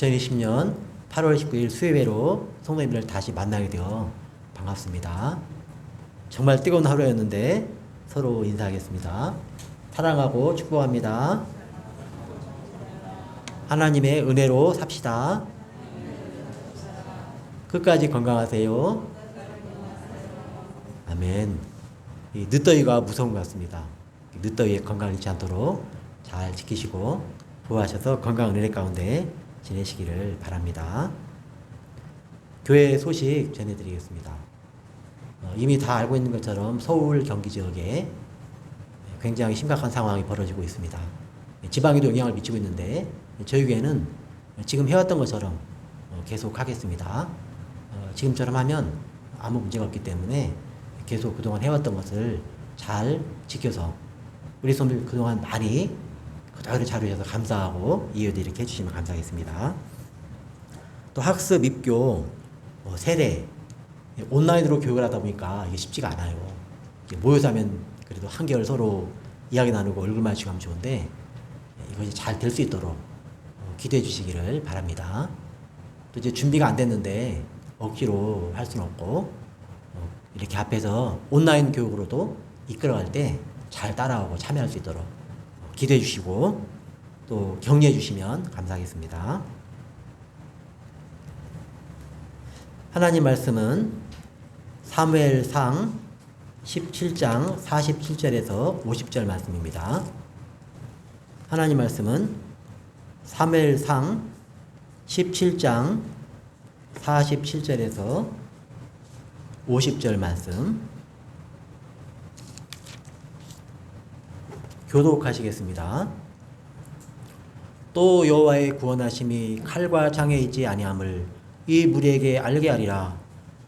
2020년 8월 19일 수요일로 성도님들을 다시 만나게 되어 반갑습니다. 정말 뜨거운 하루였는데 서로 인사하겠습니다. 사랑하고 축복합니다. 하나님의 은혜로 삽시다. 끝까지 건강하세요. 아멘. 이 늦더위가 무서운 것 같습니다. 늦더위에 건강 잃지 않도록 잘 지키시고 보호하셔서 건강 은혜 가운데 지내시기를 바랍니다. 교회 소식 전해드리겠습니다. 이미 다 알고 있는 것처럼 서울, 경기 지역에 굉장히 심각한 상황이 벌어지고 있습니다. 지방에도 영향을 미치고 있는데 저희 교회는 지금 해왔던 것처럼 계속 하겠습니다. 지금처럼 하면 아무 문제가 없기 때문에 계속 그동안 해왔던 것을 잘 지켜서 우리 성도들 그동안 많이 그대로 잘 오셔서 감사하고 이해도 이렇게 해주시면 감사하겠습니다. 또 학습, 입교, 세례 온라인으로 교육을 하다 보니까 이게 쉽지가 않아요. 모여서 하면 그래도 한결 서로 이야기 나누고 얼굴 마주치고 하면 좋은데 이것이 잘 될 수 있도록 기도해 주시기를 바랍니다. 또 이제 준비가 안 됐는데 억지로 할 수는 없고 이렇게 앞에서 온라인 교육으로도 이끌어갈 때 잘 따라오고 참여할 수 있도록 기도해 주시고 또 격려해 주시면 감사하겠습니다. 하나님 말씀은 사무엘상 17장 47절에서 50절 말씀입니다. 하나님 말씀은 사무엘상 17장 47절에서 50절 말씀 교독하시겠습니다. 또 여호와의 구원하심이 칼과 창에 있지 아니함을 이 무리에게 알게 하리라.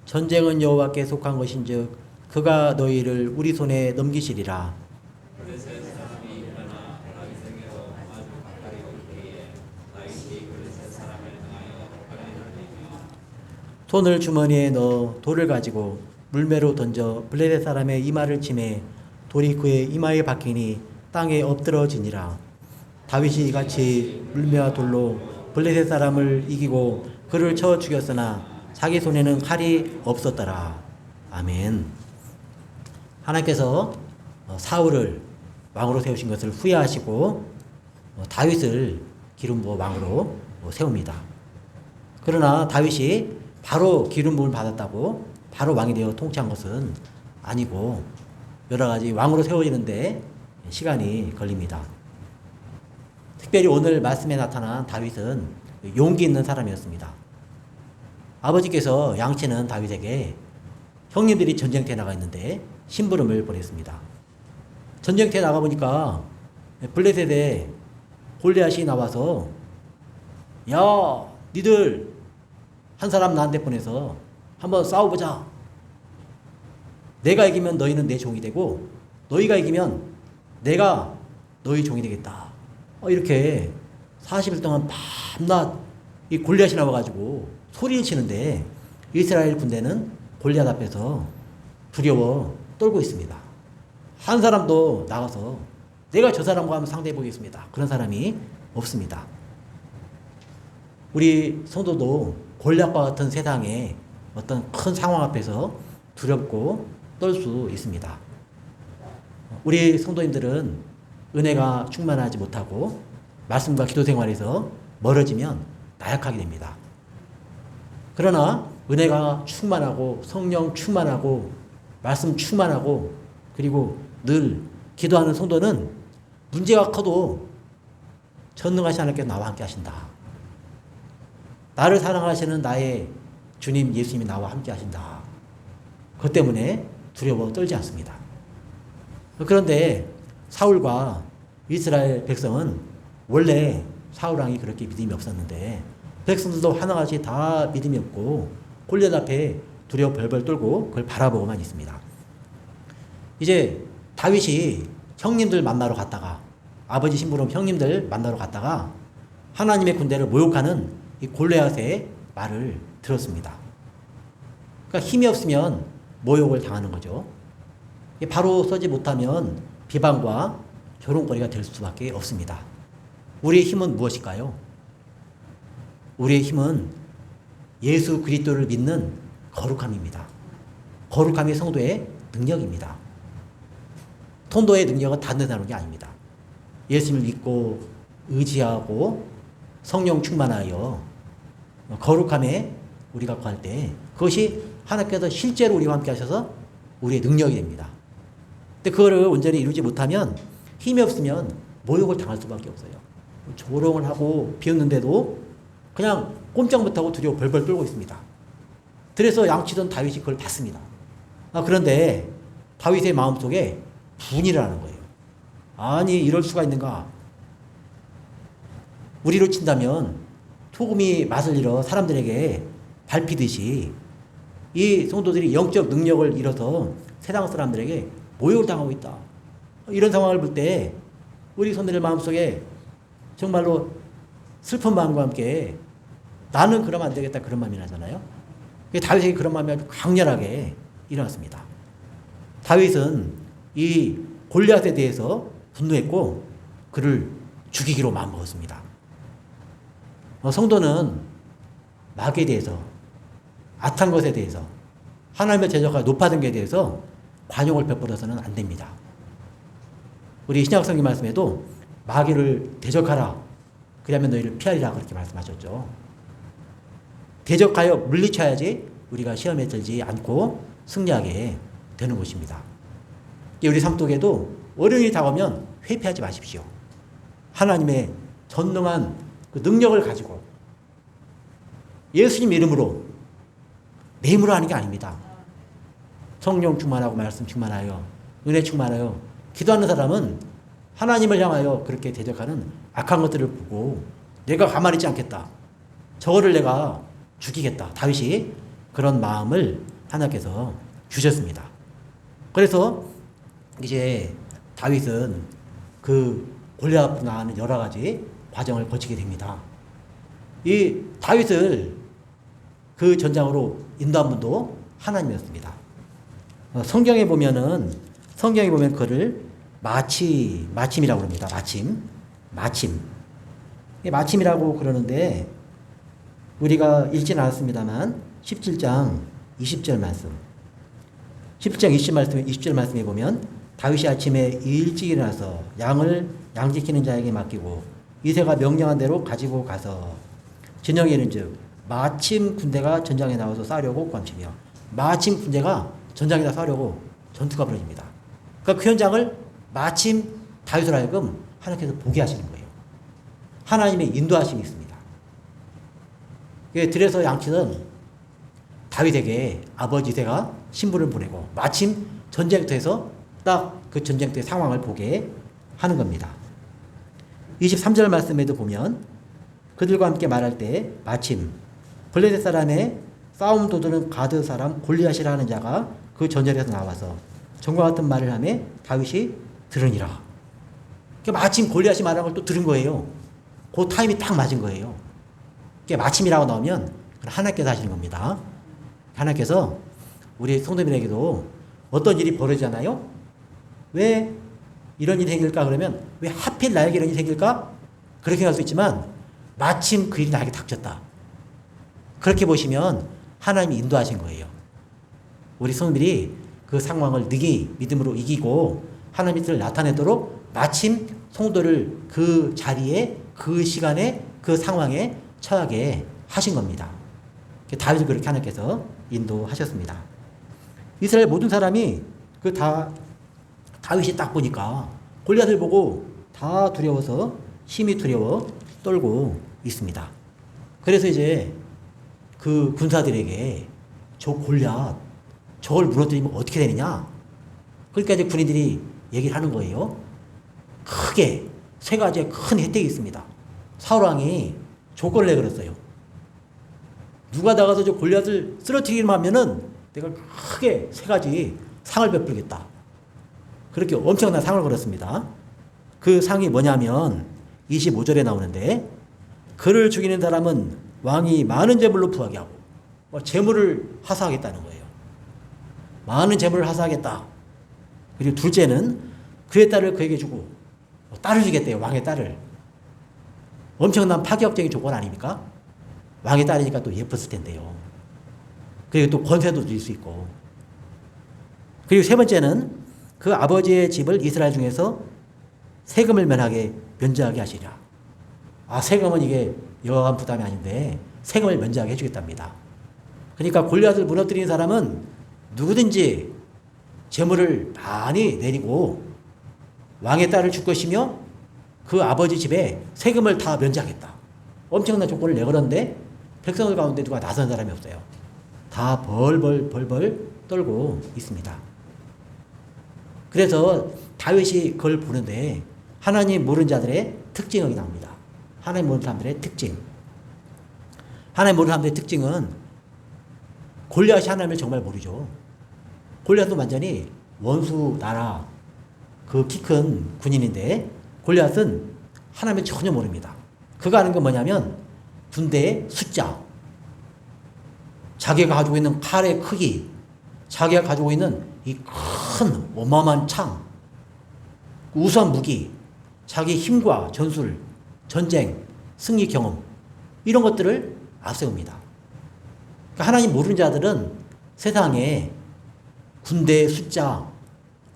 전쟁은 여호와께 속한 것인즉 그가 너희를 우리 손에 넘기시리라. 손을 주머니에 넣어 돌을 가지고 물매로 던져 블레셋 사람의 이마를 치매 돌이 그의 이마에 박히니 땅에 엎드러지니라. 다윗이 이같이 물매와 돌로 블레셋 사람을 이기고 그를 쳐 죽였으나 자기 손에는 칼이 없었더라. 아멘. 하나님께서 사울을 왕으로 세우신 것을 후회하시고 다윗을 기름 부어 왕으로 세웁니다. 그러나 다윗이 바로 기름 부음을 받았다고 바로 왕이 되어 통치한 것은 아니고 여러 가지 왕으로 세워지는데 시간이 걸립니다. 특별히 오늘 말씀에 나타난 다윗은 용기 있는 사람이었습니다. 아버지께서 양치는 다윗에게 형님들이 전쟁터에 나가 있는데 심부름을 보냈습니다. 전쟁터에 나가보니까 블레셋에 골리앗이 나와서 야 니들 한 사람 나한테 보내서 한번 싸워보자. 내가 이기면 너희는 내 종이 되고 너희가 이기면 내가 너희 종이 되겠다. 이렇게 40일 동안 밤낮 이 골리앗이 나와가지고 소리를 치는데 이스라엘 군대는 골리앗 앞에서 두려워 떨고 있습니다. 한 사람도 나가서 내가 저 사람과 한번 상대해 보겠습니다. 그런 사람이 없습니다. 우리 성도도 골리앗과 같은 세상에 어떤 큰 상황 앞에서 두렵고 떨 수 있습니다. 우리 성도님들은 은혜가 충만하지 못하고 말씀과 기도 생활에서 멀어지면 나약하게 됩니다. 그러나 은혜가 충만하고 성령 충만하고 말씀 충만하고 그리고 늘 기도하는 성도는 문제가 커도 전능하신 하나님께서 나와 함께 하신다. 나를 사랑하시는 나의 주님 예수님이 나와 함께 하신다. 그것 때문에 두려워 떨지 않습니다. 그런데 사울과 이스라엘 백성은 원래 사울 왕이 그렇게 믿음이 없었는데 백성들도 하나같이 다 믿음이 없고 골리앗 앞에 두려워 벌벌 떨고 그걸 바라보고만 있습니다. 이제 다윗이 형님들 만나러 갔다가 아버지 심부름 형님들 만나러 갔다가 하나님의 군대를 모욕하는 이 골리앗의 말을 들었습니다. 그러니까 힘이 없으면 모욕을 당하는 거죠. 바로 서지 못하면 비방과 조롱거리가 될 수밖에 없습니다. 우리의 힘은 무엇일까요? 우리의 힘은 예수 그리스도를 믿는 거룩함입니다. 거룩함이 성도의 능력입니다. 통도의 능력은 단단한 게 아닙니다. 예수님을 믿고 의지하고 성령 충만하여 거룩함에 우리가 구할 때 그것이 하나님께서 실제로 우리와 함께 하셔서 우리의 능력이 됩니다. 근데 그거를 온전히 이루지 못하면 힘이 없으면 모욕을 당할 수밖에 없어요. 조롱을 하고 비웃는데도 그냥 꼼짝 못하고 두려워 벌벌 떨고 있습니다. 그래서 양치던 다윗이 그걸 봤습니다. 그런데 다윗의 마음속에 분이 일어나는 거예요. 아니 이럴 수가 있는가. 우리로 친다면 소금이 맛을 잃어 사람들에게 밟히듯이 이 성도들이 영적 능력을 잃어서 세상 사람들에게 모욕을 당하고 있다. 이런 상황을 볼 때 우리 성도들 마음속에 정말로 슬픈 마음과 함께 나는 그러면 안 되겠다 그런 마음이 나잖아요. 다윗에게 그런 마음이 아주 강렬하게 일어났습니다. 다윗은 이 골리앗에 대해서 분노했고 그를 죽이기로 마음먹었습니다. 성도는 마귀에 대해서 악한 것에 대해서 하나님의 제자가 높아진 것에 대해서 관용을 베풀어서는 안 됩니다. 우리 신약성경 말씀에도 마귀를 대적하라 그러면 너희를 피하리라 그렇게 말씀하셨죠. 대적하여 물리쳐야지 우리가 시험에 들지 않고 승리하게 되는 것입니다. 우리 삶 속에도 어려움이 다가오면 회피하지 마십시오. 하나님의 전능한 그 능력을 가지고 예수님 이름으로 내 힘으로 하는 게 아닙니다. 성령 충만하고 말씀 충만하여 은혜 충만하여 기도하는 사람은 하나님을 향하여 그렇게 대적하는 악한 것들을 보고 내가 가만히 있지 않겠다. 저거를 내가 죽이겠다. 다윗이 그런 마음을 하나님께서 주셨습니다. 그래서 이제 다윗은 그 골리앗 나가는 여러 가지 과정을 거치게 됩니다. 이 다윗을 그 전장으로 인도한 분도 하나님이었습니다. 성경에 보면 그를 마침이라고 합니다. 마침. 마침이라고 그러는데 우리가 읽지는 않았습니다만 17장 20절 말씀. 17장 20절 말씀에 보면 다윗이 아침에 일찍 일어나서 양을 양지키는 자에게 맡기고 이새가 명령한 대로 가지고 가서 저녁에 이른즉 마침 군대가 전장에 나와서 싸우려고 꽝치며 마침 군대가 전장에다 싸우려고 전투가 벌어집니다. 그러니까 그 현장을 마침 다윗으로 하여금 하나님께서 보게 하시는 거예요. 하나님의 인도하심이 있습니다. 들에서 양치던 다윗에게 아버지 이새가 신부를 보내고 마침 전쟁터에서 딱 그 전쟁터의 상황을 보게 하는 겁니다. 23절 말씀에도 보면 그들과 함께 말할 때 마침 블레셋 사람의 싸움 도두는 가드 사람 골리앗이라 하는 자가 그 전열에서 나와서 전과 같은 말을 하며 다윗이 들으니라. 마침 골리앗이 말한 걸 또 들은 거예요. 그 타임이 딱 맞은 거예요. 마침이라고 나오면 하나님께서 하시는 겁니다. 하나님께서 우리 성도님에게도 어떤 일이 벌어지잖아요. 왜 이런 일이 생길까 그러면 왜 하필 나에게 이런 일이 생길까? 그렇게 할 수 있지만 마침 그 일이 나에게 닥쳤다. 그렇게 보시면 하나님이 인도하신 거예요. 우리 성도들이 그 상황을 믿음으로 이기고 하나님의 뜻을 나타내도록 마침 성도를 그 자리에 그 시간에 그 상황에 처하게 하신 겁니다. 다윗을 그렇게 하나님께서 인도하셨습니다. 이스라엘 모든 사람이 다윗이 딱 보니까 골리앗을 보고 다 두려워서 심히 두려워 떨고 있습니다. 그래서 이제 그 군사들에게 저 골리앗 저걸 무너뜨리면 어떻게 되느냐? 그러니까 이제 군인들이 얘기를 하는 거예요. 크게 세 가지의 큰 혜택이 있습니다. 사울 왕이 조건을 내걸었어요. 누가 나가서 저 골리앗을 쓰러뜨리기만 하면은 내가 크게 세 가지 상을 베풀겠다. 그렇게 엄청난 상을 걸었습니다. 그 상이 뭐냐면 25절에 나오는데 그를 죽이는 사람은 왕이 많은 재물로 부하게 하고 재물을 하사하겠다는 거예요. 많은 재물을 하사하겠다. 그리고 둘째는 그의 딸을 그에게 주고 딸을 주겠대요. 왕의 딸을. 엄청난 파격적인 조건 아닙니까? 왕의 딸이니까 또 예뻤을 텐데요. 그리고 또 권세도 줄 수 있고. 그리고 세 번째는 그 아버지의 집을 이스라엘 중에서 세금을 면제하게 하시리라. 아, 세금은 이게 여간 부담이 아닌데 세금을 면제하게 해주겠답니다. 그러니까 골리앗을 무너뜨린 사람은 누구든지 재물을 많이 내리고 왕의 딸을 줄 것이며 그 아버지 집에 세금을 다 면제하겠다. 엄청난 조건을 내걸었는데 백성들 가운데 누가 나선 사람이 없어요. 다 벌벌 떨고 있습니다. 그래서 다윗이 그걸 보는데 하나님 모르는 자들의 특징이 여기 나옵니다. 하나님 모르는 사람들의 특징. 하나님 모르는 사람들의 특징은 골리앗이 하나님을 정말 모르죠. 골리앗도 완전히 원수 나라 그 키 큰 군인인데 골리앗은 하나님을 전혀 모릅니다. 그가 아는 건 뭐냐면 군대의 숫자, 자기가 가지고 있는 칼의 크기, 자기가 가지고 있는 이 큰 어마어마한 창, 우수한 무기, 자기 힘과 전술, 전쟁, 승리 경험 이런 것들을 앞세웁니다. 그러니까 하나님 모르는 자들은 세상에 군대의 숫자,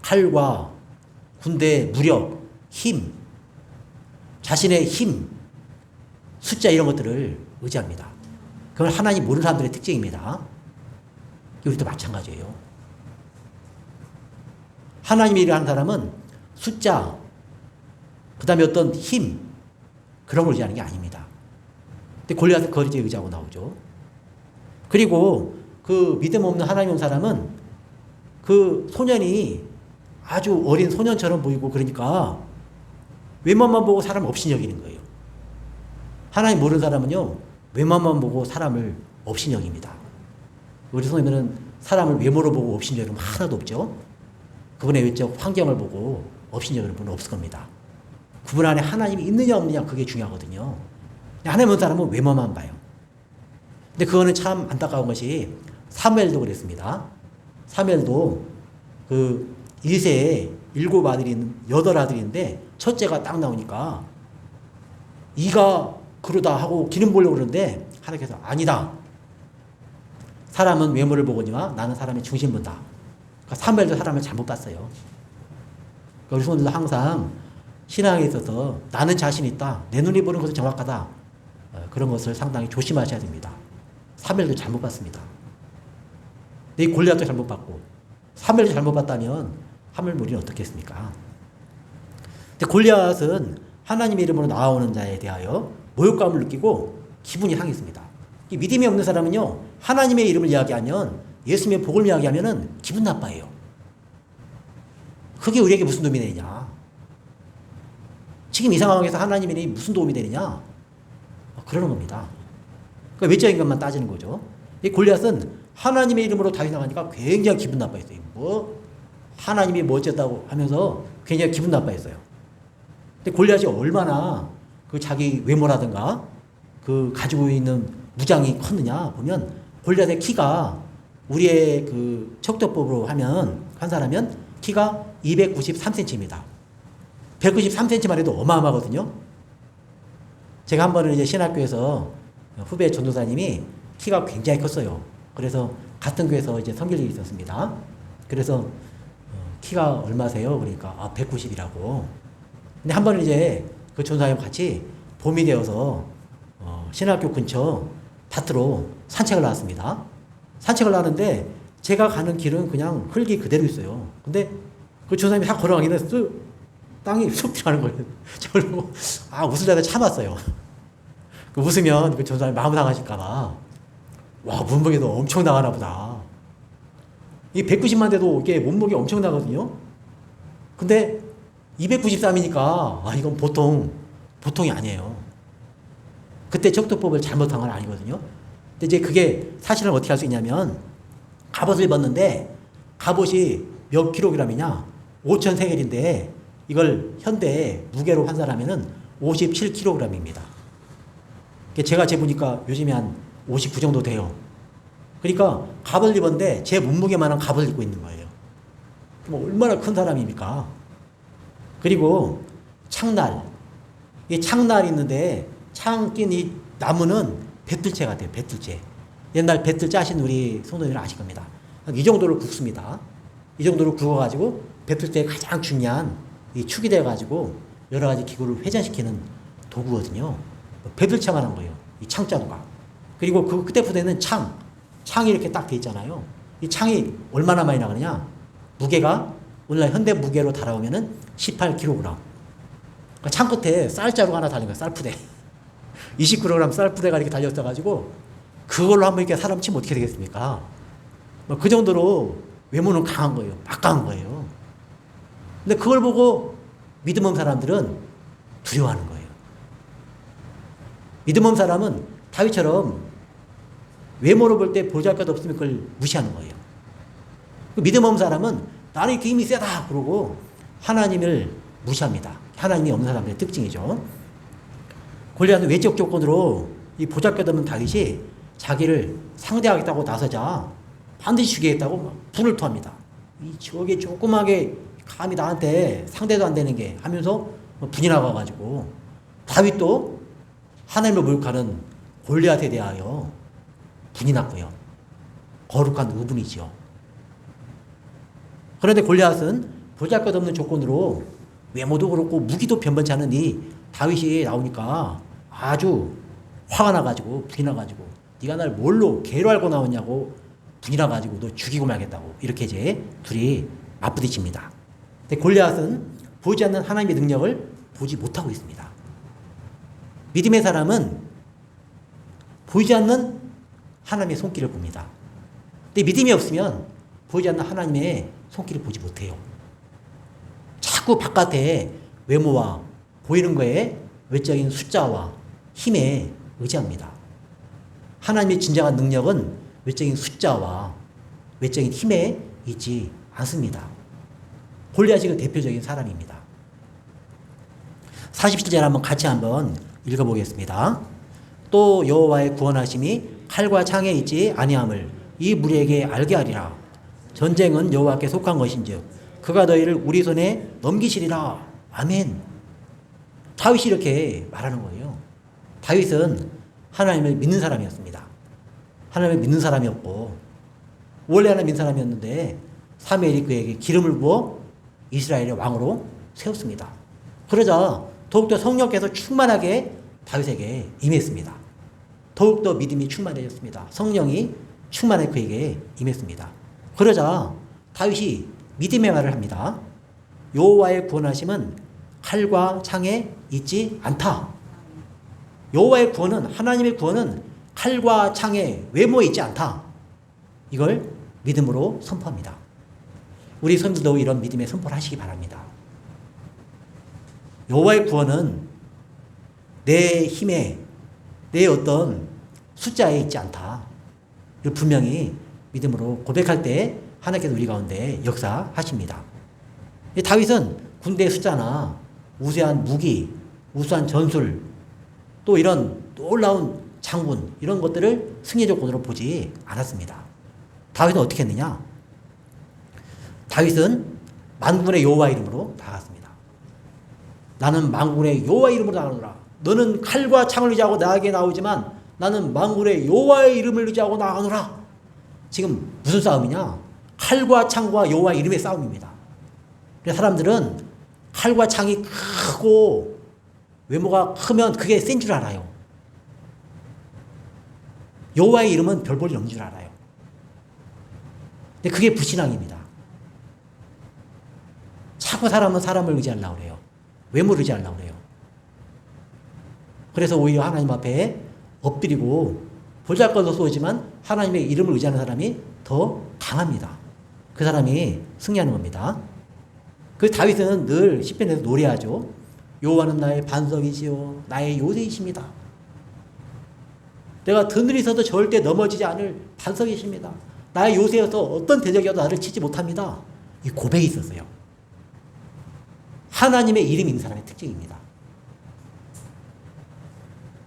칼과 군대의 무력, 힘, 자신의 힘, 숫자 이런 것들을 의지합니다. 그건 하나님 모르는 사람들의 특징입니다. 우리도 마찬가지예요. 하나님의 일을 하는 사람은 숫자, 그 다음에 어떤 힘, 그런 걸 의지하는 게 아닙니다. 근데 골리앗은 그걸 이제 의지하고 나오죠. 그리고 그 믿음 없는 하나님 온 사람은 그 소년이 아주 어린 소년처럼 보이고 그러니까 외모만 보고 사람 없이 여기는 거예요. 하나님 모르는 사람은요, 외모만 보고 사람을 없이 여깁니다. 우리 성도님들은 사람을 외모로 보고 없이 여기는 분 하나도 없죠. 그분의 외적 환경을 보고 없이 여기는 분은 없을 겁니다. 그분 안에 하나님이 있느냐 없느냐 그게 중요하거든요. 하나님 온 사람은 외모만 봐요. 근데 그거는 참 안타까운 것이 사무엘도 그랬습니다. 사무엘도 그 1세에 8아들인데 첫째가 딱 나오니까 이가 그러다 하고 기름 보려고 그러는데 하나님께서 아니다. 사람은 외모를 보거니와 나는 사람의 중심 본다. 그러니까 사무엘도 사람을 잘못 봤어요. 그러니까 우리 성도들도 항상 신앙에 있어서 나는 자신 있다. 내 눈이 보는 것은 정확하다. 그런 것을 상당히 조심하셔야 됩니다. 사무엘도 잘못 봤습니다. 이 골리앗도 잘못 봤고 사무엘도 잘못 봤다면 하물며 우리는 어떻게 했습니까? 근데 골리앗은 하나님의 이름으로 나오는 자에 대하여 모욕감을 느끼고 기분이 상했습니다. 이 믿음이 없는 사람은요, 하나님의 이름을 이야기하면, 예수님의 복을 이야기하면은 기분 나빠해요. 그게 우리에게 무슨 도움이 되느냐? 지금 이 상황에서 하나님의 이름이 무슨 도움이 되느냐? 그러는 겁니다. 그러니까 외적인 것만 따지는 거죠. 이 골리앗은 하나님의 이름으로 다윗 나가니까 굉장히 기분 나빠했어요. 하나님이 뭐 어쨌다고 하면서 굉장히 기분 나빠했어요. 근데 골리앗이 얼마나 그 자기 외모라든가 그 가지고 있는 무장이 컸느냐 보면 골리앗의 키가 우리의 그 척도법으로 하면 환산하면 키가 293cm입니다. 193cm만 해도 어마어마하거든요. 제가 한 번은 이제 신학교에서 후배 전도사님이 키가 굉장히 컸어요. 그래서 같은 교회에서 이제 섬길 일이 있었습니다. 그래서 키가 얼마세요? 그러니까 190이라고. 근데 한 번은 이제 그 전도사님 같이 봄이 되어서 신학교 근처 밭으로 산책을 나왔습니다. 산책을 나왔는데 제가 가는 길은 그냥 흙이 그대로 있어요. 근데 그 전도사님이 다 걸어가기는 땅이 쑥 들어가는 거예요. 저를 보고 웃으려다 참았어요. 그 웃으면 그 전도사님 마음 상하실까봐. 와, 몸무게도 엄청 나가나 보다. 이 190만 돼도 이게 몸무게 엄청 나거든요. 근데 293이니까 이건 보통이 아니에요. 그때 척도법을 잘못한 건 아니거든요. 근데 이제 그게 사실은 어떻게 할 수 있냐면 갑옷을 입었는데 갑옷이 몇 킬로그램이냐? 5,000세겔인데 이걸 현대 무게로 환산하면은 57kg입니다. 제가 재보니까 요즘에 한 59 정도 돼요. 그러니까 갑옷을 입었는데 제 몸무게만한 갑옷을 입고 있는 거예요. 뭐 얼마나 큰 사람입니까? 그리고 창날. 이 창날이 있는데 창 낀 이 나무는 배틀채 같아요. 배틀채. 옛날 배틀채 하신 우리 성도님들 아실 겁니다. 이 정도로 굵습니다. 이 정도로 굵어가지고 배틀채에 가장 중요한 이 축이 돼가지고 여러 가지 기구를 회전시키는 도구거든요. 배틀채만 한 거예요. 이 창자루가. 그리고 그때 부대는 창이 이렇게 딱 돼 있잖아요. 이 창이 얼마나 많이 나가느냐? 무게가 오늘날 현대 무게로 달아오면은 18kg. 그러니까 창 끝에 쌀자루가 하나 달린 거예요. 쌀푸대. 20kg 쌀푸대가 이렇게 달렸어가지고 그걸로 한번 이렇게 사람 치면 어떻게 되겠습니까? 그 정도로 외모는 강한 거예요. 막강한 거예요. 근데 그걸 보고 믿음 없는 사람들은 두려워하는 거예요. 믿음 없는 사람은 다윗처럼 외모로 볼 때 보잘것 없으면 그걸 무시하는 거예요. 믿음 없는 사람은 나는 이렇게 힘이 세다 그러고 하나님을 무시합니다. 하나님이 없는 사람들의 특징이죠. 골리앗은 외적 조건으로 이 보잘것없는 다윗이 자기를 상대하겠다고 나서자 반드시 죽이겠다고 불을 토합니다. 저게 조그맣게 감히 나한테 상대도 안 되는 게 하면서 분이 나가가지고 다윗도 하나님을 모욕하는 골리앗에 대하여 분이 났고요. 거룩한 의분이죠. 그런데 골리앗은 보잘것없는 조건으로 외모도 그렇고 무기도 변변치 않은 이 다윗이 나오니까 아주 화가 나가지고 분이 나가지고 네가 날 뭘로 개로 알고 나왔냐고 분이 나가지고 너 죽이고 말겠다고 이렇게 이제 둘이 맞부딪힙니다. 근데 골리앗은 보이지 않는 하나님의 능력을 보지 못하고 있습니다. 믿음의 사람은 보이지 않는 하나님의 손길을 봅니다. 근데 믿음이 없으면 보이지 않는 하나님의 손길을 보지 못해요. 자꾸 바깥에 외모와 보이는 거에 외적인 숫자와 힘에 의지합니다. 하나님의 진정한 능력은 외적인 숫자와 외적인 힘에 있지 않습니다. 골리앗이 그 대표적인 사람입니다. 47절 한번 같이 한번 읽어보겠습니다. 또 여호와의 구원하심이 칼과 창에 있지 아니함을 이 무리에게 알게 하리라. 전쟁은 여호와께 속한 것인즉 그가 너희를 우리 손에 넘기시리라. 아멘. 다윗이 이렇게 말하는 거예요. 다윗은 하나님을 믿는 사람이었습니다. 하나님을 믿는 사람이었고 원래 하나님 믿는 사람이었는데 사무엘이 그에게 기름을 부어 이스라엘의 왕으로 세웠습니다. 그러자 더욱더 성령께서 충만하게 다윗에게 임했습니다. 더욱더 믿음이 충만해졌습니다. 성령이 충만하게 그에게 임했습니다. 그러자 다윗이 믿음의 말을 합니다. 여호와의 구원하심은 칼과 창에 있지 않다. 여호와의 구원은 하나님의 구원은 칼과 창에 외모에 있지 않다. 이걸 믿음으로 선포합니다. 우리 성도도 이런 믿음의 선포를 하시기 바랍니다. 여호와의 구원은 내 힘에 내 어떤 숫자에 있지 않다. 이걸 분명히 믿음으로 고백할 때 하나님께서 우리 가운데 역사하십니다. 다윗은 군대의 숫자나 우세한 무기, 우수한 전술, 또 이런 놀라운 장군 이런 것들을 승리 조건으로 보지 않았습니다. 다윗은 어떻게 했느냐? 다윗은 만군의 여호와 이름으로 나갔습니다. 나는 만군의 여호와 이름으로 나가노라. 너는 칼과 창을 의지하고 나에게 나오지만 나는 만군의 여호와의 이름을 의지하고 나가노라. 지금 무슨 싸움이냐? 칼과 창과 여호와 이름의 싸움입니다. 그래서 사람들은 칼과 창이 크고 외모가 크면 그게 센 줄 알아요. 여호와의 이름은 별 볼 일 없는 줄 알아요. 근데 그게 불신앙입니다. 자꾸 사람은 사람을 의지하려고 그래요. 외모를 의지하려고 그래요. 그래서 오히려 하나님 앞에 엎드리고 보잘것없어 보이지만 하나님의 이름을 의지하는 사람이 더 강합니다. 그 사람이 승리하는 겁니다. 그 다윗은 늘 시편에서 노래하죠. 여호와는 나의 반석이시요 나의 요새이십니다. 내가 드늘이 서도 절대 넘어지지 않을 반석이십니다. 나의 요새여서 어떤 대적이어도 나를 치지 못합니다. 이 고백이 있었어요. 하나님의 이름이 있는 사람의 특징입니다.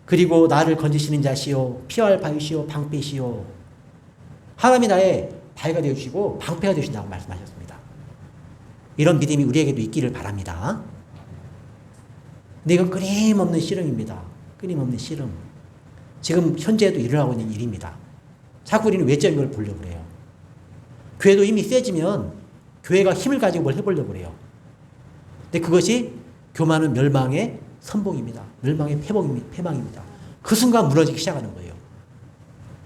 그리고 나를 건지시는 자시요 피할 바위시요 방패시요. 하나님이 나의 바위가 되어주시고 방패가 되어주신다고 말씀하셨습니다. 이런 믿음이 우리에게도 있기를 바랍니다. 근데 이건 끊임없는 씨름입니다. 끊임없는 씨름. 지금 현재도 일어나고 있는 일입니다. 자꾸 우리는 외적인 걸 보려고 그래요. 교회도 힘이 세지면 교회가 힘을 가지고 뭘 해보려고 그래요. 근데 그것이 교만은 멸망의 선봉입니다. 멸망의 패망입니다. 그 순간 무너지기 시작하는 거예요.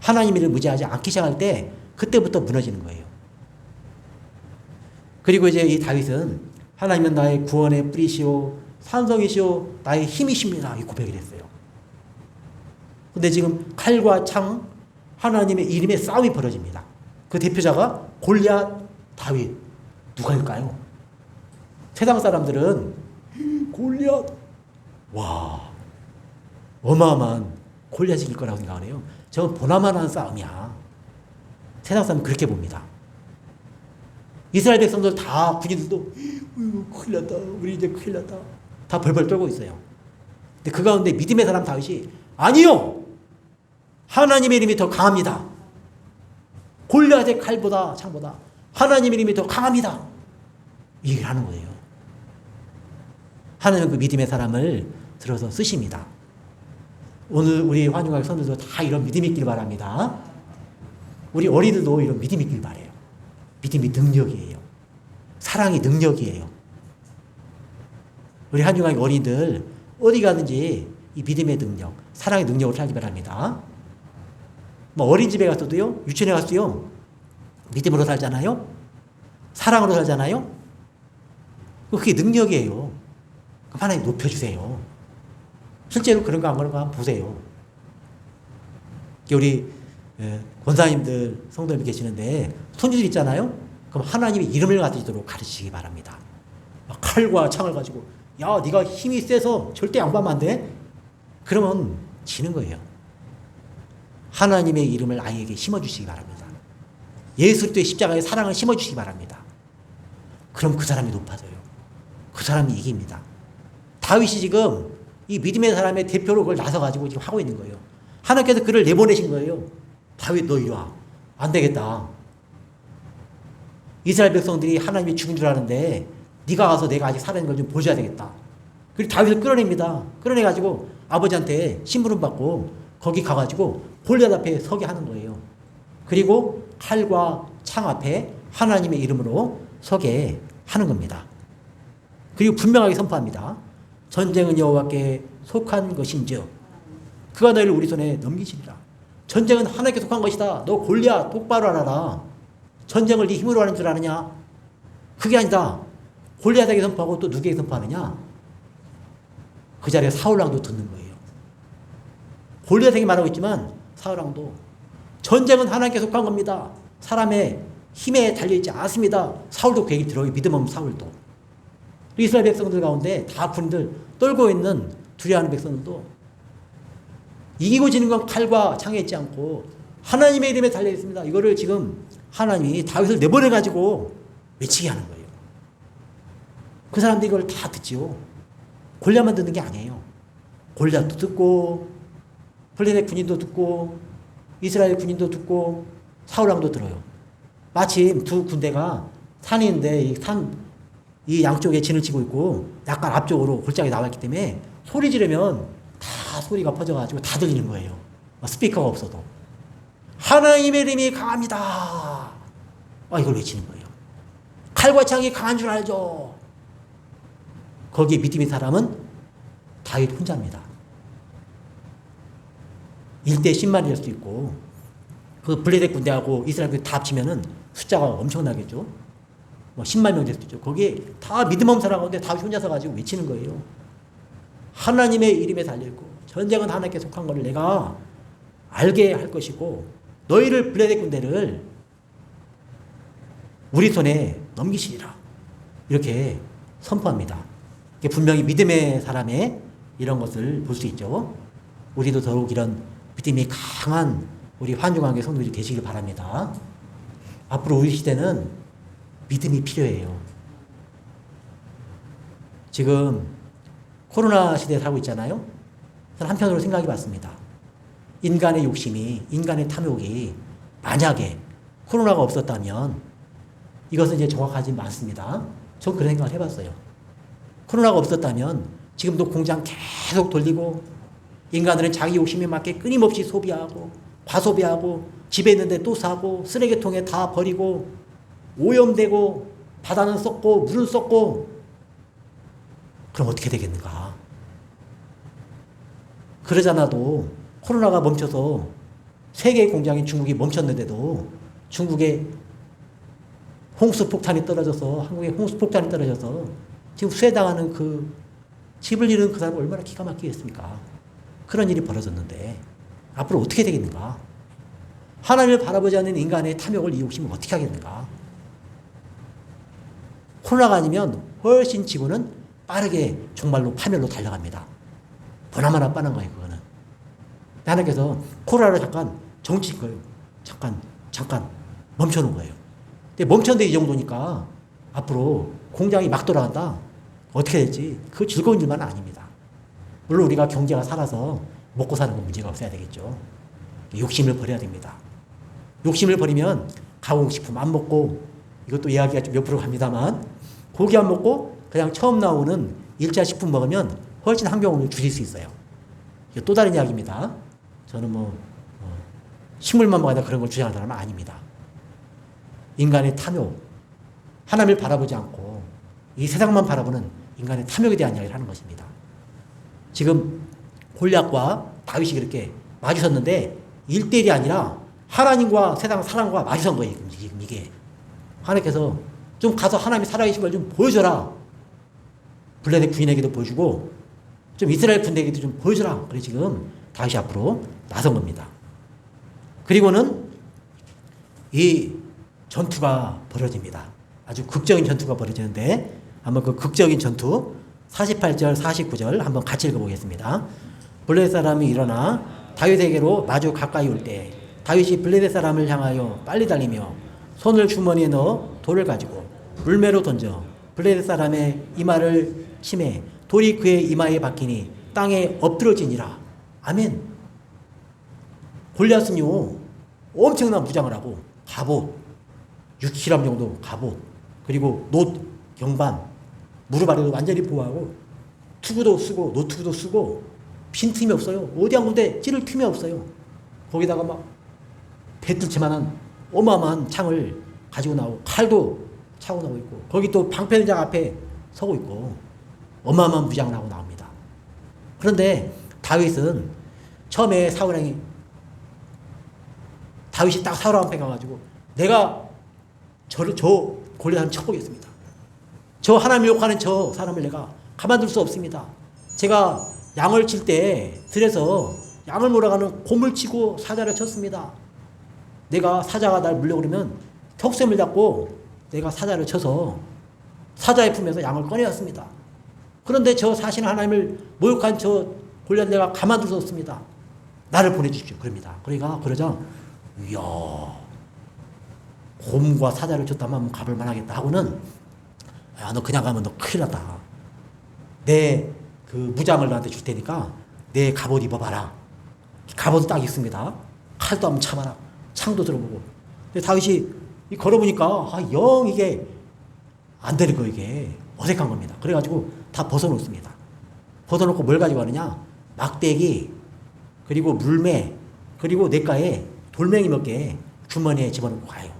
하나님 일을 무지하지 않기 시작할 때 그때부터 무너지는 거예요. 그리고 이제 이 다윗은 하나님은 나의 구원의 뿌리시오 산성이시오 나의 힘이십니다. 이 고백을 했어요. 근데 지금 칼과 창 하나님의 이름의 싸움이 벌어집니다. 그 대표자가 골리앗, 다윗 누가일까요? 세상 사람들은 골리앗 와 어마어마한 골리앗이 이길 거라고 생각하네요. 저건 보나마나한 싸움이야. 세상 사람은 그렇게 봅니다. 이스라엘 백성들 다 군인들도 큰일 났다. 우리 이제 큰일 났다. 다 벌벌 떨고 있어요. 근데 그 가운데 믿음의 사람 다윗이 아니요. 하나님의 이름이 더 강합니다. 골리앗의 칼보다 창보다 하나님의 이름이 더 강합니다. 이 얘기를 하는 거예요. 하나님은 그 믿음의 사람을 들어서 쓰십니다. 오늘 우리 환영학 성도들도 다 이런 믿음이 있길 바랍니다. 우리 어린이들도 이런 믿음이 있길 바래요. 믿음이 능력이에요. 사랑이 능력이에요. 우리 한중학의 어린이들 어디 가든지 이 믿음의 능력, 사랑의 능력을 살기 바랍니다. 뭐 어린이집에 가서도요, 유치원에 가서도요, 믿음으로 살잖아요? 사랑으로 살잖아요? 그게 능력이에요. 그럼 하나님 높여주세요. 실제로 그런 거 안 그런 거 한번 보세요. 우리 권사님들, 성도님이 계시는데 손주들 있잖아요? 그럼 하나님의 이름을 가지도록 가르치시기 바랍니다. 칼과 창을 가지고 야 네가 힘이 세서 절대 양보하면 안 돼? 그러면 지는 거예요. 하나님의 이름을 아이에게 심어주시기 바랍니다. 예수 그리스도의 십자가의 사랑을 심어주시기 바랍니다. 그럼 그 사람이 높아져요. 그 사람이 이깁니다. 다윗이 지금 이 믿음의 사람의 대표로 그걸 나서가지고 지금 하고 있는 거예요. 하나님께서 그를 내보내신 거예요. 다윗 너 이리 와. 안 되겠다. 이스라엘 백성들이 하나님이 죽은 줄 아는데 네가 가서 내가 아직 살아있는 걸 좀 보여줘야 되겠다. 그리고 다윗을 끌어냅니다. 끌어내가지고 아버지한테 심부름 받고 거기 가가지고 골리앗 앞에 서게 하는 거예요. 그리고 칼과 창 앞에 하나님의 이름으로 서게 하는 겁니다. 그리고 분명하게 선포합니다. 전쟁은 여호와께 속한 것인즉 그가 너희를 우리 손에 넘기시리라. 전쟁은 하나님께 속한 것이다. 너 골리앗 똑바로 알아라. 전쟁을 네 힘으로 하는 줄 아느냐? 그게 아니다. 골리앗에게 선포하고 또 누구에게 선포하느냐? 그 자리에 사울왕도 듣는 거예요. 골리앗에게 말하고 있지만 사울왕도 전쟁은 하나님께 속한 겁니다. 사람의 힘에 달려있지 않습니다. 사울도 그 얘기 들어요. 믿음 없는 사울도. 이스라엘 백성들 가운데 다 군들 떨고 있는 두려워하는 백성들도 이기고 지는 건 칼과 창에 있지 않고 하나님의 이름에 달려있습니다. 이거를 지금 하나님이 다윗을 내보내가지고 외치게 하는 거예요. 그 사람들이 이걸 다 듣지요. 골리앗만 듣는 게 아니에요. 골리앗도 듣고 블레셋 군인도 듣고 이스라엘 군인도 듣고 사울왕도 들어요. 마침 두 군대가 산이 있는데 이 양쪽에 진을 치고 있고 약간 앞쪽으로 골짜기 나와 있기 때문에 소리 지르면 다 소리가 퍼져가지고 다 들리는 거예요. 스피커가 없어도. 하나님의 이름이 강합니다. 이걸 외치는 거예요. 칼과 창이 강한 줄 알죠. 거기에 믿음의 사람은 다윗 혼자입니다. 1대 10만이 될 수도 있고 그 블레셋 군대하고 이스라엘 군대 다 합치면은 숫자가 엄청나겠죠. 10만 명 될 수도 있죠. 거기에 다 믿음 없는 사람 가운데 다윗 혼자서 가지고 외치는 거예요. 하나님의 이름에 달려있고 전쟁은 하나님께 속한 것을 내가 알게 할 것이고 너희를 블레셋 군대를 우리 손에 넘기시리라. 이렇게 선포합니다. 이게 분명히 믿음의 사람의 이런 것을 볼 수 있죠. 우리도 더욱 이런 믿음이 강한 우리 환중하게 성도들이 되시길 바랍니다. 앞으로 우리 시대는 믿음이 필요해요. 지금 코로나 시대에 살고 있잖아요. 저는 한편으로 생각해 봤습니다. 인간의 욕심이, 인간의 탐욕이 만약에 코로나가 없었다면 이것은 이제 정확하지 않습니다. 전 그런 생각을 해봤어요. 코로나가 없었다면 지금도 공장 계속 돌리고 인간들은 자기 욕심에 맞게 끊임없이 소비하고 과소비하고 집에 있는데 또 사고 쓰레기통에 다 버리고 오염되고 바다는 썩고 물은 썩고 그럼 어떻게 되겠는가? 그러잖아도 코로나가 멈춰서 세계 공장인 중국이 멈췄는데도 중국의 홍수 폭탄이 떨어져서 한국의 홍수 폭탄이 떨어져서 지금 수해당하는 그 집을 잃은 그 사람 얼마나 기가 막히겠습니까? 그런 일이 벌어졌는데 앞으로 어떻게 되겠는가? 하나님을 바라보지 않는 인간의 탐욕을 이 욕심을 어떻게 하겠는가? 코로나가 아니면 훨씬 지구는 빠르게 정말로 파멸로 달려갑니다. 보나마나 빠른 거예요, 그거는. 하나님께서 코로나를 잠깐 정치인 거예요. 잠깐 멈춰놓은 거예요. 근데 멈췄는데 이 정도니까 앞으로 공장이 막 돌아간다? 어떻게 될지 그 즐거운 일만 아닙니다. 물론 우리가 경제가 살아서 먹고 사는 건 문제가 없어야 되겠죠. 욕심을 버려야 됩니다. 욕심을 버리면 가공식품 안 먹고 이것도 이야기가 좀 옆으로 갑니다만 고기 안 먹고 그냥 처음 나오는 일자 식품 먹으면 훨씬 환경오염을 줄일 수 있어요. 이게 또 다른 이야기입니다. 저는 식물만 먹어야 그런 걸 주장하는 사람은 아닙니다. 인간의 탐욕, 하나님을 바라보지 않고 이 세상만 바라보는 인간의 탐욕에 대한 이야기를 하는 것입니다. 지금 골리앗과 다윗이 그렇게 마주섰는데 1대1이 아니라 하나님과 세상 사람과 마주선 거예요. 지금 이게. 하나님께서 좀 가서 하나님이 살아계신 걸 좀 보여줘라. 블레셋 부인에게도 보여주고 좀 이스라엘 군대에게도 좀 보여줘라. 그래 지금 다윗이 앞으로 나선 겁니다. 그리고는 이 전투가 벌어집니다. 아주 극적인 전투가 벌어지는데 한번 그 극적인 전투 48절 49절 한번 같이 읽어보겠습니다. 블레셋 사람이 일어나 다윗에게로 마주 가까이 올 때 다윗이 블레셋 사람을 향하여 빨리 달리며 손을 주머니에 넣어 돌을 가지고 물매로 던져 블레셋 사람의 이마를 치매 돌이 그의 이마에 박히니 땅에 엎드러지니라. 아멘. 골리앗은요 엄청난 무장을 하고 갑옷 6kg 정도 갑옷 그리고 놋 경반 무릎 아래도 완전히 보호하고 투구도 쓰고 노투구도 쓰고 빈틈이 없어요. 어디 한 군데 찌를 틈이 없어요. 거기다가 막 배틀치만한 어마어마한 창을 가지고 나오고 칼도 차고 나오고 있고 거기 또 방패장 앞에 서고 있고 어마어마한 무장을 하고 나옵니다. 그런데 다윗은 처음에 다윗이 딱 사울 앞에 가가지고 내가 저 골리앗을 쳐보겠습니다. 저 하나님을 욕하는 저 사람을 내가 가만둘 수 없습니다. 제가 양을 칠 때 들에서 양을 몰아가는 곰을 치고 사자를 쳤습니다. 내가 사자가 날 물려고 그러면 턱샘을 잡고 내가 사자를 쳐서 사자의 품에서 양을 꺼내왔습니다. 그런데 저 사신 하나님을 모욕한 저 골리앗 내가 가만둘 수 없습니다. 나를 보내주십시오. 그럽니다. 그러자 이야 곰과 사자를 쳤다면 가볼만 하겠다 하고는 야, 너 그냥 가면 너 큰일 났다. 내 그 무장을 너한테 줄 테니까 내 갑옷 입어봐라. 갑옷을 딱 입습니다. 칼도 한번 참아라. 창도 들어보고. 근데 다윗이 걸어보니까 영 이게 안 되는 거 이게 어색한 겁니다. 그래가지고 다 벗어놓습니다. 벗어놓고 뭘 가지고 가느냐? 막대기 그리고 물매 그리고 냇가에 돌멩이 몇 개 주머니에 집어넣고 가요.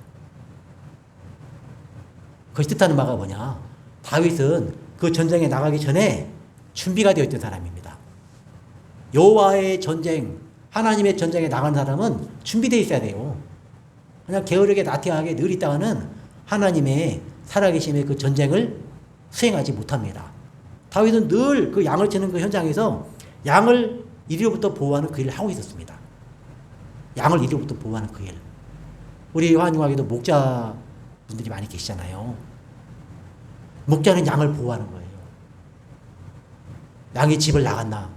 그것이 뜻하는 바가 뭐냐? 다윗은 그 전쟁에 나가기 전에 준비가 되어 있던 사람입니다. 여호와의 전쟁, 하나님의 전쟁에 나간 사람은 준비되어 있어야 돼요. 그냥 게으르게 나태하게 늘 있다가는 하나님의 살아계심의 그 전쟁을 수행하지 못합니다. 다윗은 늘 그 양을 치는 그 현장에서 양을 이리로부터 보호하는 그 일을 하고 있었습니다. 양을 이리로부터 보호하는 그 일. 우리 환영하게도 목자분들이 많이 계시잖아요. 목자는 양을 보호하는 거예요. 양이 집을 나갔나?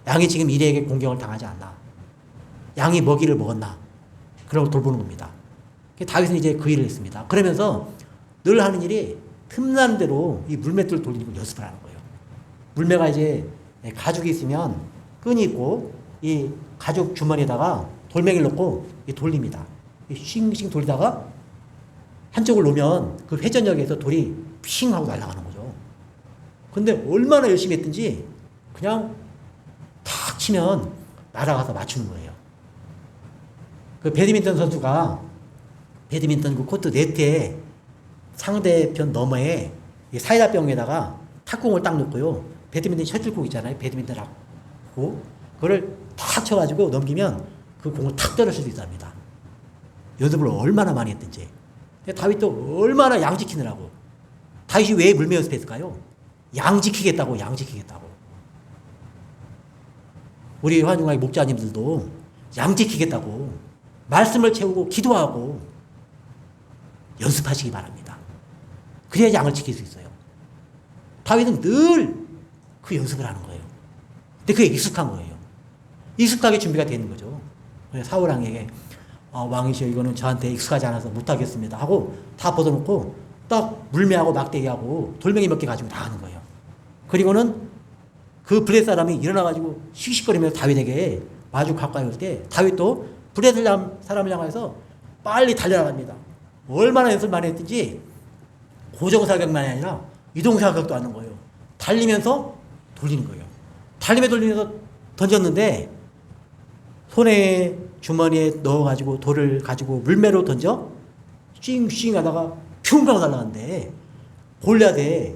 양이 지금 이리에게 공격을 당하지 않나? 양이 먹이를 먹었나? 그러고 돌보는 겁니다. 다윗은 이제 그 일을 했습니다. 그러면서 늘 하는 일이 틈나는 대로 이 물맷돌을 돌리는 걸 연습을 하는 거예요. 물매가 이제 가죽이 있으면 끈이 있고 이 가죽 주머니에다가 돌멩이를 넣고 돌립니다. 싱싱 돌리다가 한쪽을 놓으면 그 회전력에서 돌이 핑 하고 날아가는 거죠. 근데 얼마나 열심히 했든지 그냥 치면 날아가서 맞추는 거예요. 그 배드민턴 선수가 배드민턴 그 코트 네트에 상대편 너머에 사이다병에다가 탁공을 딱 놓고요. 배드민턴 셔틀콕 있잖아요. 배드민턴 하고 그거를 탁 쳐가지고 넘기면 그 공을 탁 떨어질 수 있답니다. 연습을 얼마나 많이 했든지. 다윗도 얼마나 양 지키느라고. 다윗이 왜 물매 연습했을까요? 양 지키겠다고. 우리 환중학교 목자님들도 양 지키겠다고 말씀을 채우고 기도하고 연습하시기 바랍니다. 그래야 양을 지킬 수 있어요. 다윗은 늘 그 연습을 하는 거예요. 근데 그게 익숙한 거예요. 익숙하게 준비가 되는 거죠. 사울왕에게 왕이시여 이거는 저한테 익숙하지 않아서 못하겠습니다 하고 다 벗어놓고 딱 물매하고 막대기하고 돌멩이 몇 개 가지고 나가는 거예요. 그리고는 그 블레 사람이 일어나가지고 씩씩거리면서 다윗에게 마주 가까이 올 때 다윗도 블레 사람을 향해서 빨리 달려나갑니다. 얼마나 연습을 많이 했든지 고정사격만이 아니라 이동사격도 하는 거예요. 달리면서 돌리는 거예요. 돌리면서 던졌는데 손에 주머니에 넣어가지고 돌을 가지고 물매로 던져 싱싱 하다가 퓨웅 하고 날아가는데 골리앗에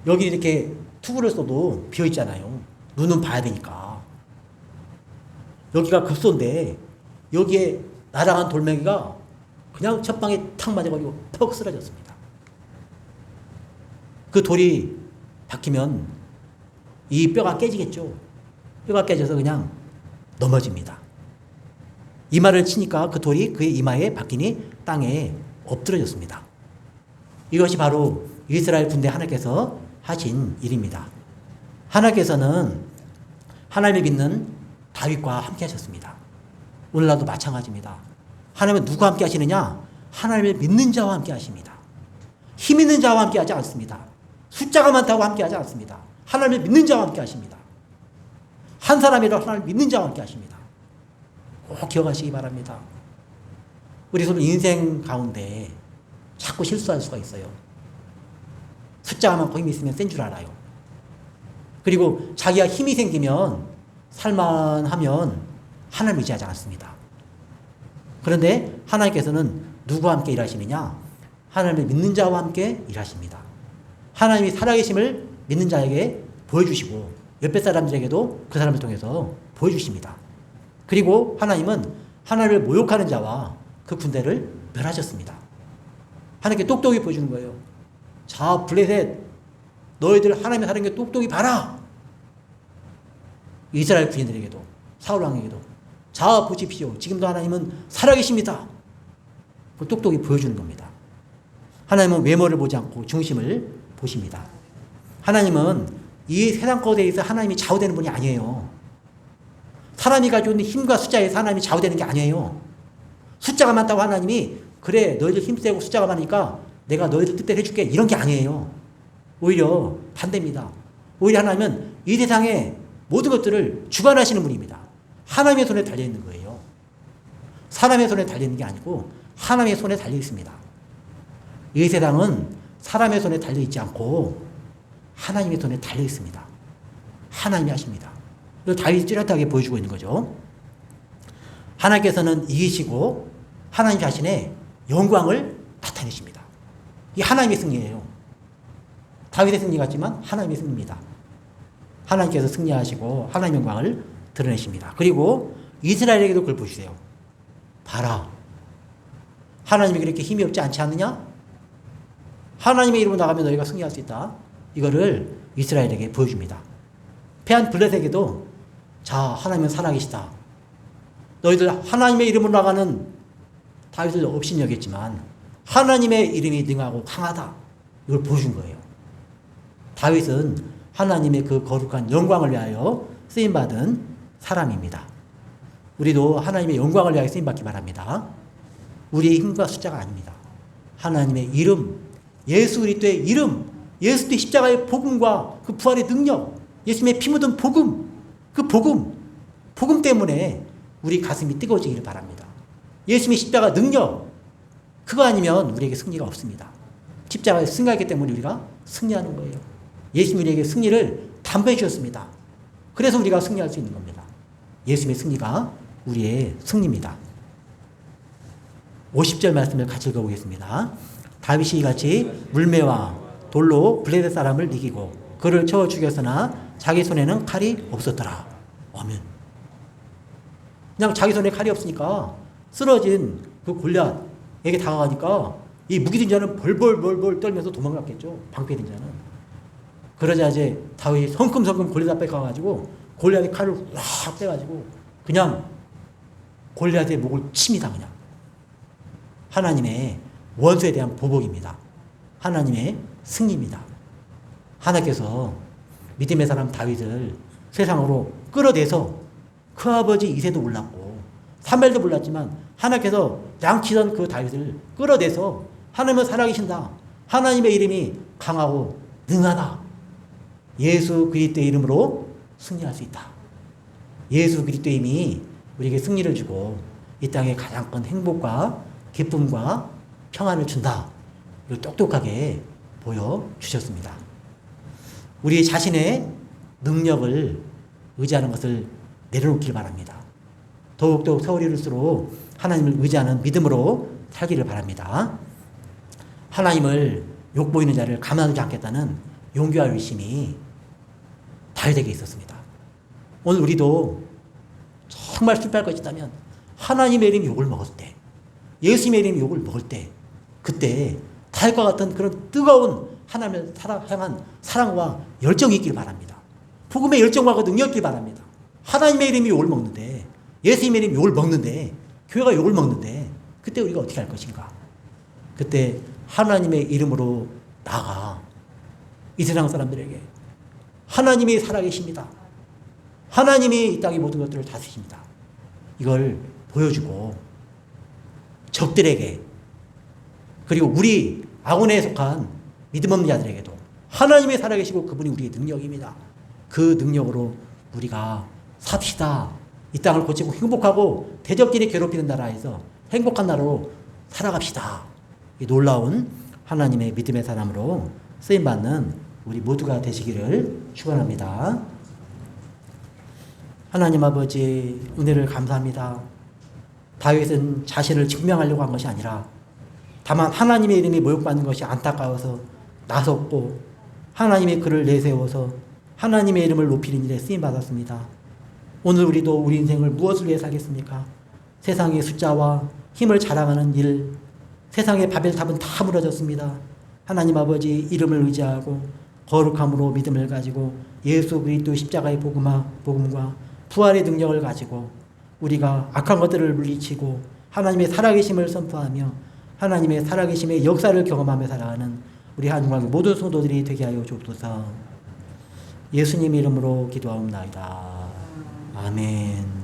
여기 이렇게 투구를 써도 비어있잖아요. 눈은 봐야 되니까. 여기가 급소인데 여기에 날아간 돌멩이가 그냥 첫 방에 탁 맞아가지고 퍽 쓰러졌습니다. 그 돌이 박히면 이 뼈가 깨지겠죠. 뼈가 깨져서 그냥 넘어집니다. 이마를 치니까 그 돌이 그의 이마에 박히니 땅에 엎드러졌습니다. 이것이 바로 이스라엘 군대 하나님께서 하신 일입니다. 하나님께서는 하나님을 믿는 다윗과 함께 하셨습니다. 오늘날도 마찬가지입니다. 하나님은 누구와 함께 하시느냐? 하나님을 믿는 자와 함께 하십니다. 힘 있는 자와 함께 하지 않습니다. 숫자가 많다고 함께 하지 않습니다. 하나님을 믿는 자와 함께 하십니다. 한 사람이라도 하나님을 믿는 자와 함께 하십니다. 꼭 기억하시기 바랍니다. 우리 서로 인생 가운데 자꾸 실수할 수가 있어요. 숫자가 많고 힘이 있으면 센 줄 알아요. 그리고 자기가 힘이 생기면 살만하면 하나님을 의지하지 않습니다. 그런데 하나님께서는 누구와 함께 일하시느냐? 하나님을 믿는 자와 함께 일하십니다. 하나님이 살아계심을 믿는 자에게 보여주시고 옆에 사람들에게도 그 사람을 통해서 보여주십니다. 그리고 하나님은 하나님을 모욕하는 자와 그 군대를 멸하셨습니다. 하나님께 똑똑히 보여주는 거예요. 자, 블레셋, 너희들 하나님의 사는 게 똑똑히 봐라. 이스라엘 군인들에게도 사울 왕에게도 자, 보십시오. 지금도 하나님은 살아계십니다. 그걸 똑똑히 보여주는 겁니다. 하나님은 외모를 보지 않고 중심을 보십니다. 하나님은 이 세상 것에 대해서 하나님이 좌우되는 분이 아니에요. 사람이 가지고 있는 힘과 숫자에서 하나님이 좌우되는 게 아니에요. 숫자가 많다고 하나님이 그래 너희들 힘세고 숫자가 많으니까 내가 너희들 뜻대로 해줄게 이런 게 아니에요. 오히려 반대입니다. 오히려 하나님은 이 세상의 모든 것들을 주관하시는 분입니다. 하나님의 손에 달려있는 거예요. 사람의 손에 달려있는 게 아니고 하나님의 손에 달려있습니다. 이 세상은 사람의 손에 달려있지 않고 하나님의 손에 달려있습니다. 하나님이 하십니다. 그래서 다윗이 뚜렷하게 보여주고 있는 거죠. 하나님께서는 이기시고 하나님 자신의 영광을 나타내십니다. 이 하나님의 승리예요. 다윗의 승리 같지만 하나님의 승리입니다. 하나님께서 승리하시고 하나님의 영광을 드러내십니다. 그리고 이스라엘에게도 그걸 보여주세요. 봐라. 하나님이 그렇게 힘이 없지 않지 않느냐? 하나님의 이름으로 나가면 너희가 승리할 수 있다. 이거를 이스라엘에게 보여줍니다. 패한 블레셋에게도 자, 하나님은 살아계시다. 너희들 하나님의 이름으로 나가는 다윗을 업신여겼지만 하나님의 이름이 능하고 강하다. 이걸 보여준 거예요. 다윗은 하나님의 그 거룩한 영광을 위하여 쓰임받은 사람입니다. 우리도 하나님의 영광을 위하여 쓰임받기 바랍니다. 우리의 힘과 숫자가 아닙니다. 하나님의 이름, 예수 그리스도의 이름, 예수 그리스도의 십자가의 복음과 그 부활의 능력, 예수님의 피 묻은 복음, 그 복음 때문에 우리 가슴이 뜨거워지기를 바랍니다. 예수님의 십자가 능력, 그거 아니면 우리에게 승리가 없습니다. 십자가에 승리하기 때문에 우리가 승리하는 거예요. 예수님이 우리에게 승리를 담보해 주셨습니다. 그래서 우리가 승리할 수 있는 겁니다. 예수님의 승리가 우리의 승리입니다. 50절 말씀을 같이 읽어보겠습니다. 다윗이 이같이 물매와 돌로 블레셋 사람을 이기고 그를 쳐 죽였으나 자기 손에는 칼이 없었더라. 아멘. 그냥 자기 손에 칼이 없으니까 쓰러진 그 골리앗에게 다가가니까 이 무기든 자는 벌벌 떨면서 도망갔겠죠. 방패든 자는. 그러자 이제 다윗이 성큼성큼 골리앗 앞에 가가지고 골리앗의 칼을 확 빼가지고 그냥 골리앗의 목을 칩니다. 그냥. 하나님의 원수에 대한 보복입니다. 하나님의 승리입니다. 하나님께서 믿음의 사람 다윗을 세상으로 끌어내서 그 아버지 이새도 몰랐고 사무엘도 몰랐지만 하나님께서 양치던 그 다윗을 끌어내서 하나님은 살아계신다. 하나님의 이름이 강하고 능하다. 예수 그리스도의 이름으로 승리할 수 있다. 예수 그리스도의 힘이 우리에게 승리를 주고 이 땅에 가장 큰 행복과 기쁨과 평안을 준다. 이걸 똑똑하게 보여주셨습니다. 우리 자신의 능력을 의지하는 것을 내려놓길 바랍니다. 더욱더욱 세월이 흐를수록 하나님을 의지하는 믿음으로 살기를 바랍니다. 하나님을 욕보이는 자를 가만두지 않겠다는 용기와 열심이 다윗에게 있었습니다. 오늘 우리도 정말 실패할 것이 있다면 하나님의 이름 욕을 먹을 때, 예수님의 이름 욕을 먹을 때, 그때 다윗과 같은 그런 뜨거운 하나님을 향한 사랑과 열정이 있길 바랍니다. 복음의 열정과 그 능력이 있길 바랍니다. 하나님의 이름이 욕을 먹는데, 예수님의 이름이 욕을 먹는데, 교회가 욕을 먹는데, 그때 우리가 어떻게 할 것인가? 그때 하나님의 이름으로 나아가 이 세상 사람들에게 하나님이 살아계십니다. 하나님이 이 땅의 모든 것들을 다스리십니다. 이걸 보여주고 적들에게 그리고 우리 아군에 속한 믿음 없는 자들에게도 하나님이 살아계시고 그분이 우리의 능력입니다. 그 능력으로 우리가 삽시다. 이 땅을 고치고 행복하고 대적들이 괴롭히는 나라에서 행복한 나라로 살아갑시다. 이 놀라운 하나님의 믿음의 사람으로 쓰임받는 우리 모두가 되시기를 축원합니다. 하나님 아버지 은혜를 감사합니다. 다윗은 자신을 증명하려고 한 것이 아니라 다만 하나님의 이름이 모욕받는 것이 안타까워서 나섰고 하나님의 글을 내세워서 하나님의 이름을 높이는 일에 쓰임받았습니다. 오늘 우리도 우리 인생을 무엇을 위해 살겠습니까? 세상의 숫자와 힘을 자랑하는 일, 세상의 바벨탑은 다 무너졌습니다. 하나님 아버지 이름을 의지하고 거룩함으로 믿음을 가지고 예수 그리스도 십자가의 복음과 부활의 능력을 가지고 우리가 악한 것들을 물리치고 하나님의 살아계심을 선포하며 하나님의 살아계심의 역사를 경험하며 살아가는 우리 한국의 모든 성도들이 되게 하여 주옵소서. 예수님 이름으로 기도하옵나이다. 아멘.